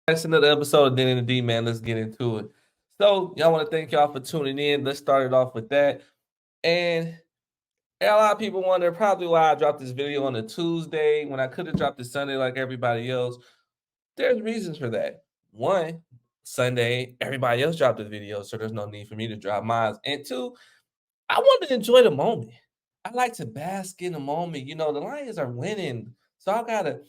That's another episode of Den in the D, man. Let's get into it. So, y'all want to thank y'all for tuning in. Let's start it off with that. And a lot of people wonder probably why I dropped this video on a Tuesday when I could have dropped it Sunday like everybody else. There's reasons for that. One, Sunday, everybody else dropped the video, so there's no need for me to drop mine. And two, I want to enjoy the moment. I like to bask in the moment. The Lions are winning. So I gotta,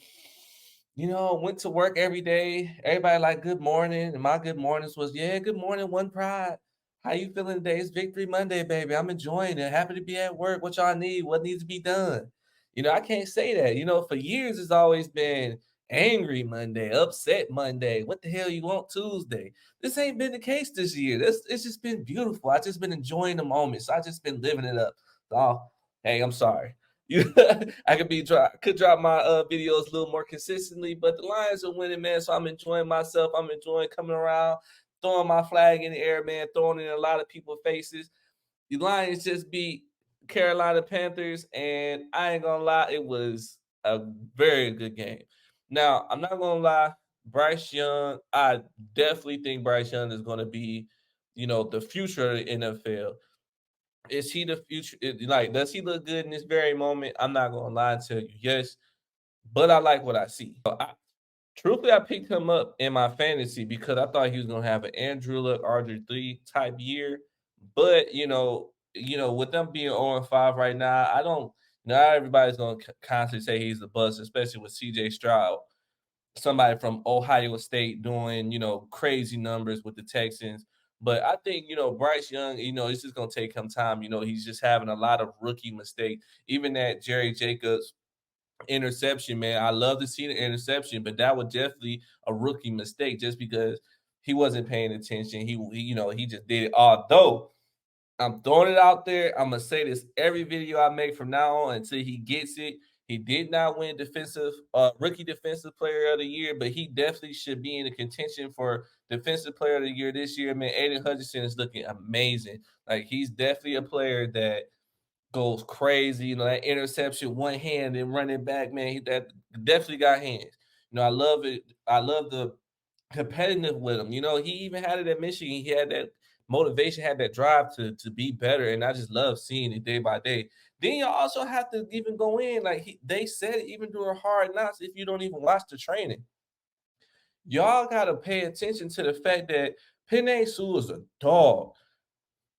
went to work every day. Everybody like good morning. And my good mornings was, yeah, good morning, one pride. How you feeling today? It's Victory Monday, baby. I'm enjoying it. Happy to be at work. What y'all need? What needs to be done? I can't say that. For years it's always been angry Monday, upset Monday. What the hell you want Tuesday? This ain't been the case this year. It's just been beautiful. I just been enjoying the moments. I just been living it up. So, hey, I'm sorry. I could drop my videos a little more consistently, but the Lions are winning, man. So I'm enjoying myself. I'm enjoying coming around, throwing my flag in the air, man, throwing it in a lot of people's faces. The Lions just beat Carolina Panthers, and I ain't gonna lie, it was a very good game. Now, I'm not gonna lie, Bryce Young, I definitely think Bryce Young is gonna be, the future of the NFL. Is he the future? Like, does he look good in this very moment? I'm not gonna lie and tell you yes, but I like what I see. Truthfully, I picked him up in my fantasy because I thought he was gonna have an Andrew Luck, RG3 type year. But with them being 0-5 right now, I don't. Not everybody's gonna constantly say he's the bust, especially with CJ Stroud, somebody from Ohio State doing, crazy numbers with the Texans. But I think, Bryce Young, it's just gonna take him time. He's just having a lot of rookie mistakes. Even that Jerry Jacobs interception, man. I love to see the interception, but that was definitely a rookie mistake just because he wasn't paying attention. He just did it. Although I'm throwing it out there. I'm gonna say this every video I make from now on until he gets it. He did not win rookie defensive player of the year, but he definitely should be in the contention for defensive player of the year this year. Man, Aiden Hutchinson is looking amazing. Like, he's definitely a player that goes crazy. That interception, one hand and running back, man, that definitely got hands. I love it. I love the competitive with him. He even had it at Michigan. He had that motivation, had that drive to be better, and I just love seeing it day by day. Then you also have to even go in like they said, even during hard knocks. If you don't even watch the training, y'all gotta pay attention to the fact that Penei Sewell is a dog.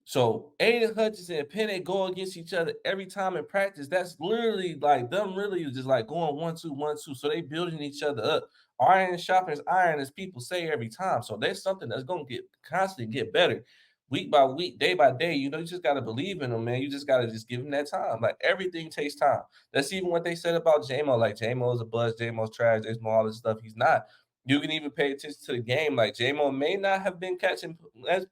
So Aiden Hutchinson and Penny go against each other every time in practice. That's literally like them really just like going 1-2, 1-2. So they building each other up. Iron sharpens iron, as people say every time. So there's something that's gonna constantly get better. Week by week, day by day, you just gotta believe in them, man. You just gotta just give them that time. Like, everything takes time. That's even what they said about JMO. Like, JMO is a buzz, JMO's trash, JMO all this stuff. He's not. You can even pay attention to the game. Like, JMO may not have been catching as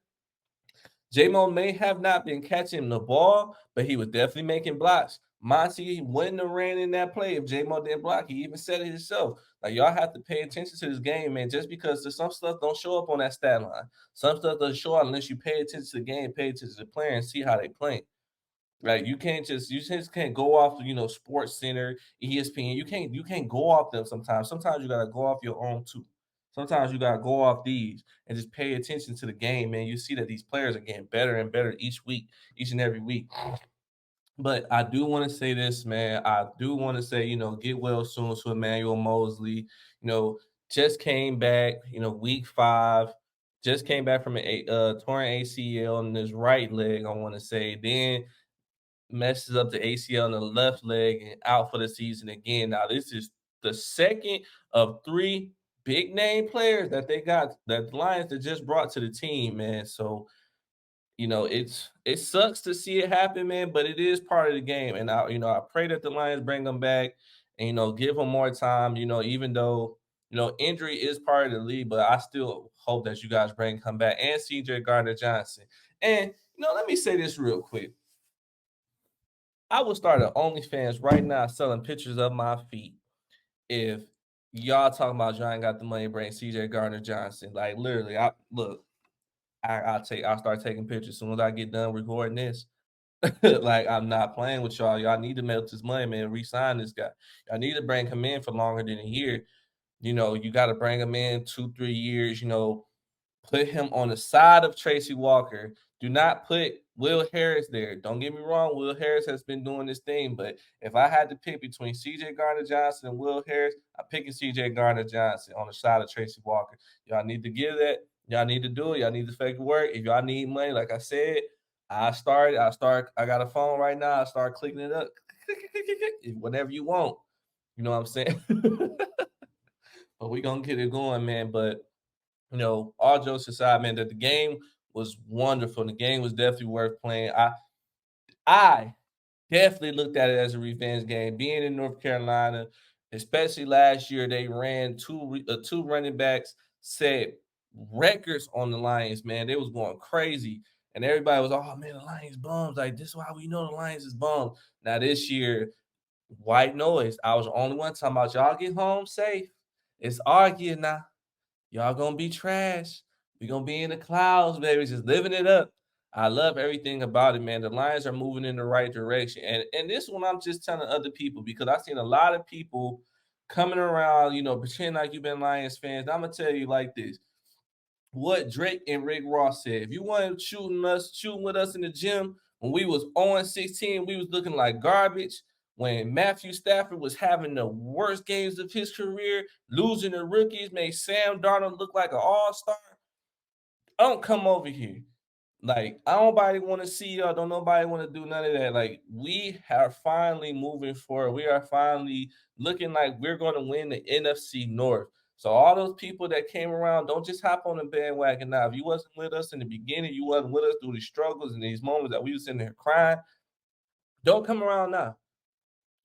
J-Mo may have not been catching the ball, but he was definitely making blocks. Monty wouldn't have ran in that play if J-Mo didn't block. He even said it himself. Like, y'all have to pay attention to this game, man, just because there's some stuff don't show up on that stat line. Some stuff doesn't show up unless you pay attention to the game, pay attention to the player, and see how they play. Right? You just can't go off, Sports Center, ESPN. You can't go off them sometimes. Sometimes you gotta go off your own too. Sometimes you gotta go off these and just pay attention to the game, man. You see that these players are getting better and better each week, each and every week. But I do want to say this, man. I do want to say, get well soon to Emmanuel Mosley. You know, just came back, week 5, just came back from torn ACL in his right leg, I want to say. Then messes up the ACL in the left leg and out for the season again. Now, this is the second of 3 big name players that they got, that the Lions that just brought to the team, man. So, it sucks to see it happen, man, but it is part of the game. And I pray that the Lions bring them back and, give them more time, even though, injury is part of the league, but I still hope that you guys come back, and CJ Gardner Johnson. And, let me say this real quick. I would start an OnlyFans right now selling pictures of my feet if y'all talking about y'all ain't got the money to bring CJ Gardner Johnson. Like, literally, I'll start taking pictures as soon as I get done recording this. Like, I'm not playing with y'all. Y'all need to make this money, man. Resign this guy. Y'all need to bring him in for longer than a year. You got to bring him in 2, 3 years. Put him on the side of Tracy Walker. Do not put Will Harris there. Don't get me wrong. Will Harris has been doing this thing, but if I had to pick between CJ Garner Johnson and Will Harris, I'm picking CJ Garner Johnson on the side of Tracy Walker. Y'all need to give that. Y'all need to do it. Y'all need to fake it work. If y'all need money, like I said, I got a phone right now. I start clicking it up. Whatever you want. You know what I'm saying? But we gonna get it going, man. But all jokes aside, man, that the game was wonderful. The game was definitely worth playing. I definitely looked at it as a revenge game. Being in North Carolina, especially last year, they ran two running backs, set records on the Lions. Man, they was going crazy, and everybody was, "Oh man, the Lions bums! Like this is why we know the Lions is bums." Now this year, white noise. I was the only one talking about y'all get home safe. It's arguing now. Y'all gonna be trash. We gonna be in the clouds, baby. Just living it up. I love everything about it, man. The Lions are moving in the right direction. And this one I'm just telling other people because I've seen a lot of people coming around, pretending like you've been Lions fans. I'm gonna tell you like this. What Drake and Rick Ross said. If you wanted shooting with us in the gym when we was 0-16, we was looking like garbage. When Matthew Stafford was having the worst games of his career, losing the rookies, made Sam Darnold look like an all-star. Don't come over here. Like, I don't nobody want to see y'all. Don't nobody want to do none of that. Like, we are finally moving forward. We are finally looking like we're going to win the NFC North. So all those people that came around, don't just hop on the bandwagon now. If you wasn't with us in the beginning, you wasn't with us through these struggles and these moments that we was sitting there crying, don't come around now.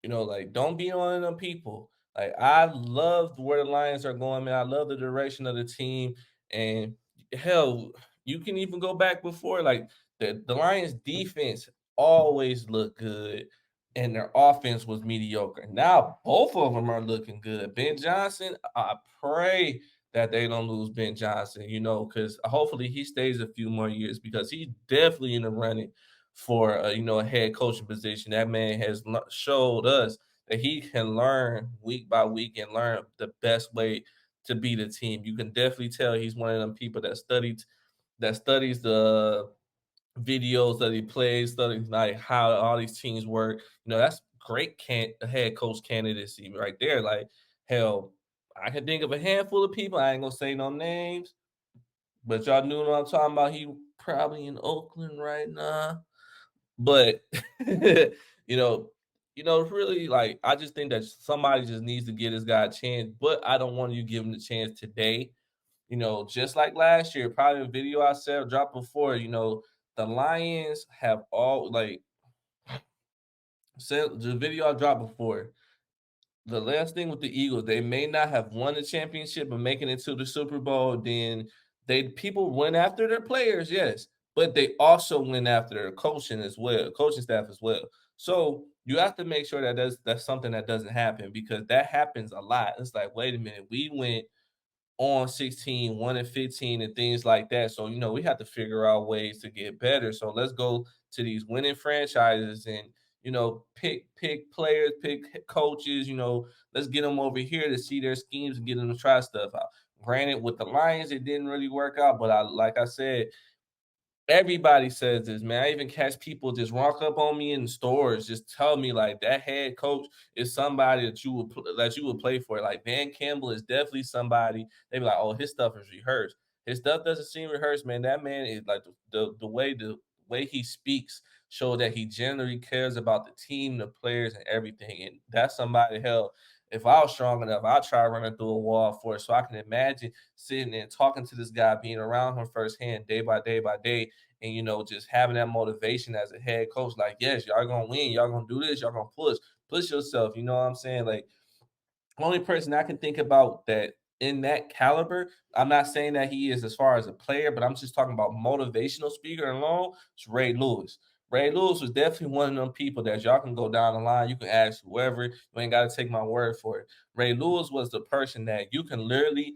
Like don't be on them people. Like I love where the Lions are going, man. I love the direction of the team. And hell, you can even go back before, like the Lions defense always looked good and their offense was mediocre. Now both of them are looking good. Ben Johnson, I pray that they don't lose Ben Johnson, because hopefully he stays a few more years because he's definitely in the running for a head coaching position. That man has showed us that he can learn week by week and learn the best way to beat a team. You can definitely tell he's one of them people that studies the videos that he plays, studies like how all these teams work. That's great head coach candidacy right there. Like hell, I can think of a handful of people. I ain't gonna say no names, but y'all knew what I'm talking about. He probably in Oakland right now. But you know, really, like I just think that somebody just needs to give this guy a chance. But I don't want you to give him the chance today. Just like last year, probably a video I said dropped before. The Lions have all like said the video I dropped before. The last thing with the Eagles, they may not have won the championship but making it to the Super Bowl. Then people went after their players, yes, but they also went after their coaching staff as well. So you have to make sure that that's something that doesn't happen because that happens a lot. It's like, wait a minute, we went on 16, 1-15, and things like that. So, we have to figure out ways to get better. So let's go to these winning franchises and, pick players, pick coaches, let's get them over here to see their schemes and get them to try stuff out. Granted, with the Lions, it didn't really work out, but like I said, everybody says this, man. I even catch people just walk up on me in stores, just tell me like that head coach is somebody that you would play for. Like Dan Campbell is definitely somebody. They be like, oh, his stuff is rehearsed. His stuff doesn't seem rehearsed, man. That man is like the way he speaks show that he generally cares about the team, the players, and everything. And that's somebody. Hell, if I was strong enough, I'd try running through a wall for it. So I can imagine sitting there and talking to this guy, being around him firsthand, day by day by day, and just having that motivation as a head coach, like, yes, y'all gonna win, y'all gonna do this, y'all gonna push yourself. You know what I'm saying? Like, only person I can think about that in that caliber, I'm not saying that he is as far as a player, but I'm just talking about motivational speaker alone. It's Ray Lewis. Ray Lewis was definitely one of them people that y'all can go down the line. You can ask whoever. You ain't got to take my word for it. Ray Lewis was the person that you can literally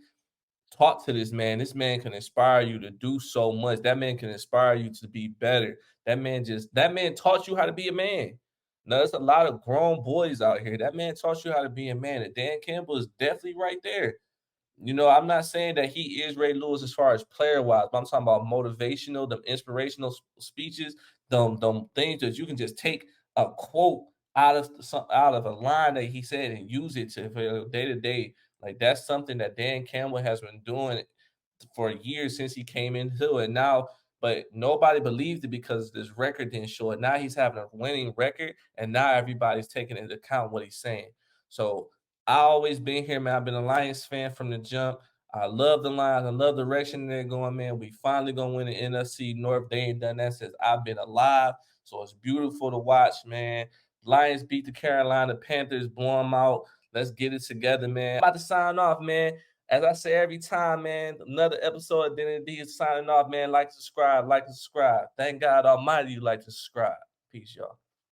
talk to this man. This man can inspire you to do so much. That man can inspire you to be better. That man taught you how to be a man. Now there's a lot of grown boys out here. That man taught you how to be a man. And Dan Campbell is definitely right there. I'm not saying that he is Ray Lewis as far as player wise, but I'm talking about motivational, them inspirational speeches, them things that you can just take a quote out of a line that he said and use it to for day to day. Like that's something that Dan Campbell has been doing for years since he came into it. Now, but nobody believed it because this record didn't show it. Now he's having a winning record, and now everybody's taking into account what he's saying. So I always been here, man. I've been a Lions fan from the jump. I love the Lions. I love the direction they're going, man. We finally gonna win the NFC North. They ain't done that since I've been alive. So it's beautiful to watch, man. Lions beat the Carolina Panthers, blow them out. Let's get it together, man. About to sign off, man. As I say every time, man, another episode of Identity is signing off, man. Like, subscribe, like, and subscribe. Thank God Almighty you like to subscribe. Peace, y'all.